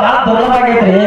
ಬಹಳ ದುರ್ಲಭ ಆಗೈತ್ರಿ.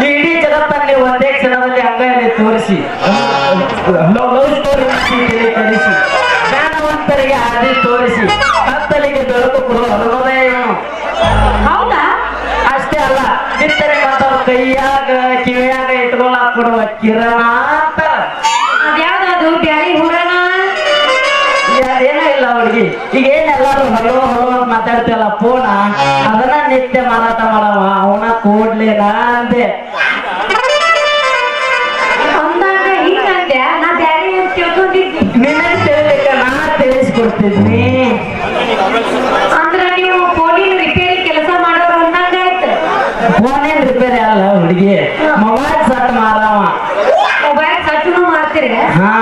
ಇಡೀ ಜಗತ್ತಲ್ಲಿ ಒಂದೇ ಕ್ಷಣದಲ್ಲಿ ಅಂಗೈಯಲ್ಲಿ ತೋರಿಸಿ ಕಲಿಸಿ ಜ್ಞಾನವಂತರಿಗೆ ಹಾದಿ ತೋರಿಸಿ ಕತ್ತಲಿಗೆ ಬೆಳಕು ಕೊಡುವ ಹೃದಯ ಇವನು. ಹೌದಾ? ಅಷ್ಟೇ ಅಲ್ಲ, ಬಿತ್ತನೆ ಮಾತಾಡೋ ಕೈಯಾಗ ಕಿವಿಯಾಗ ಇಟ್ಕೊಳ್ಳಾಕ ಕೊಡುವ ಕಿರಣ ಅಂತ. ಅದ್ಯಾವ್ದು ಬ್ಯಾಳಿ ಹುರಣ? ಏನೋ ಇಲ್ಲ ಹುಡುಗಿ, ಈಗ ಏನೆಲ್ಲಾರು ಹಲೋ ಹಲೋ ಅಂತ ಮಾತಾಡ್ತೀವಲ್ಲ ಫೋನ, ಅದನ್ನ ನಿತ್ಯ ಮಾರಾಟ ಮಾಡವ ಅವನ ಕೂಡ್ಲೇನ ಅಂದೆ. ಅಂದಾಗ ಹಿಂಗಂದೆ, ನಾ ಬ್ಯಾಳಿ ಅಂತ ತಿಳ್ಕೊಂಡಿದ್ನಿ. ನಿನ್ನ ತಿಳಿಲಿಕ್ಕೆ ನಾನು ತಿಳಿಸ್ಕೊಡ್ತಿದ್ನಿ. ಅಂದ್ರ ನೀವು ಫೋನಿನ ರಿಪೇರಿ ಕೆಲಸ ಮಾಡೋರು ಅಂದಂಗಾಯ್ತು. ಫೋನೇನ್ ರಿಪೇರಿ ಅಲ್ಲ ಹುಡುಗಿ, ಮೊಬೈಲ್ ಸಟ್ ಮಾರವ. ಮೊಬೈಲ್ ಸಟ್ನು ಮಾಡ್ತೀರಿ? ಹಾ,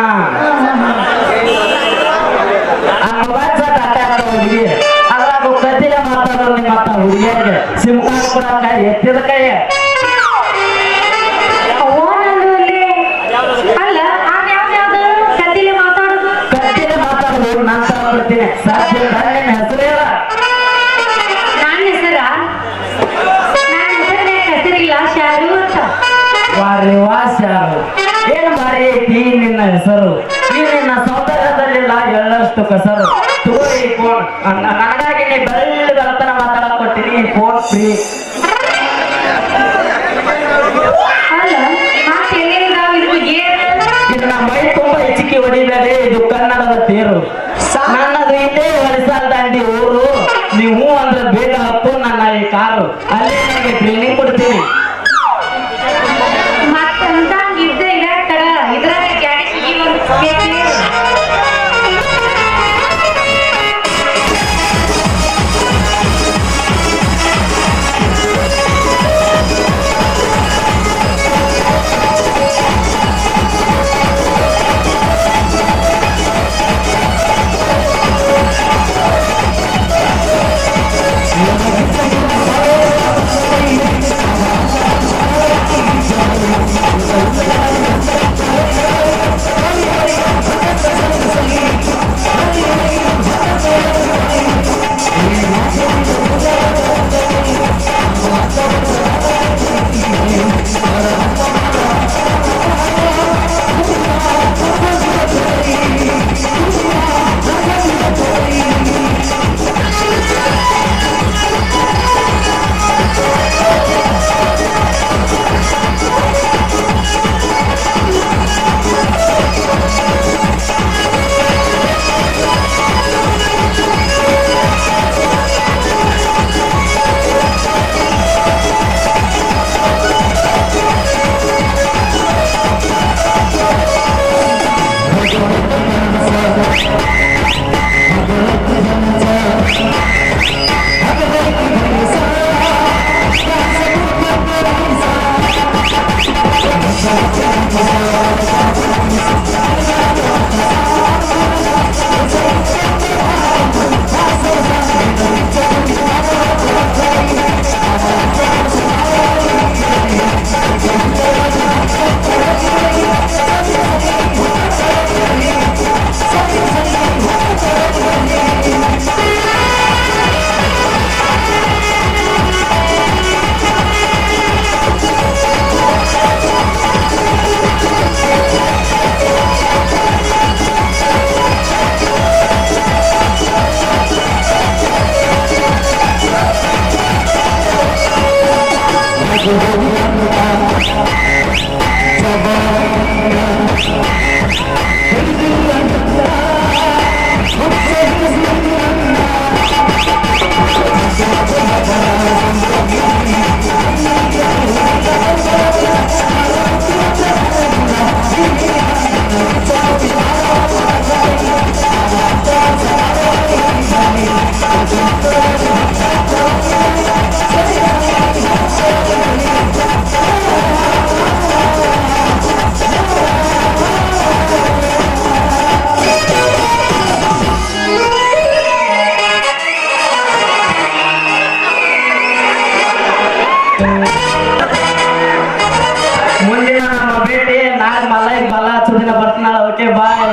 ಆ ಮೊಬೈಲ್ ಸಟ್ ಅಟ್ಟ ಹುಡುಗಿ, ಅದ್ರಾಗ ಕತ್ತಿಲೆ ಮಾತಾಡೋರು ನಿಮ್ಮ ಅತ್ತ ಹುಡುಗಿಯರಿಗೆ ಸಿಮ್ ಕಾರ್ಡ್ ಕೊಡಕ ಎತ್ತಿದ ಕೈ. ಅಲ್ಲ, ಅದ್ಯಾವ್ದು ಕತ್ತಿಲೆ ಮಾತಾಡೋದು? ಕತ್ತಿಲೆ ಮಾತಾಡೋದು ನಾನು ತಗೊಂಡ್ಬಿಡ್ತೀನಿ. ಸಾಧ್ಯ ನನ್ನ ಹೆಸರೇ ಅಲ್ಲ. ನನ್ನ ಹೆಸರ ಹೆಸರಿಲ್ಲ, ಶಾರು ಅಂತ. ವಾರಿ ವಾಸ್ಯಾರು ಏನು ಬಾರಿ ಐತಿ ನಿನ್ನ ಹೆಸರು. ಈ ನಿನ್ನ ಸೌಂದರ್ಯದಲ್ಲಿಲ್ಲ ಎಳ್ಳಷ್ಟು ಕಸರು. ತೋರಿ ಫೋನ್, ನನಗಾಗಿ ನೀ ಬೆಳ್ಳಿ ಬೆಳತನ ಮಾತಾಡಕ್ ಕೊಟ್ಟಿನಿ. Phone free. ಅಲ್ಲ, ಮತ್ತೆ ಎಲ್ಲಿದಾವ್ ಇದು ಗೇರ್? ಇದನ್ನ ಮೈ ತುಂಬಾ ಹೆಚ್ಚಿಗೆ ಹೊಡಿಬೇಡಿ, ಇದು ಕನ್ನಡದ ತೇರು. ನನ್ನದು ಇಲ್ಲೇ ಹೊಲಿಸಾಲ್ ದಾಂಡಿ ಊರು. ನೀವು ಅಂದ್ರೆ ಬೇಗ ಹತ್ತು ನನ್ನ ಈ ಕಾರು, ಅಲ್ಲೇ ನನಗೆ ಟ್ರೈನಿಂಗ್ ಕೊಡ್ತೀನಿ. ಮತ್ತಂತ ಇದ್ದ ಇರಾಕ್ತಾರ, ಇದ್ರಾಗ ಗಾಡಿ ಸಿಗಿ ಮುಂದಿನ ನಮ್ಮ ಭೇಟಿ ನಾಳೆ ಮಲ್ಲ ಬಲ್ಲ ಹಚ್ಚೋ ದಿನ ಬರ್ತೀನಾಳ. Okay bye.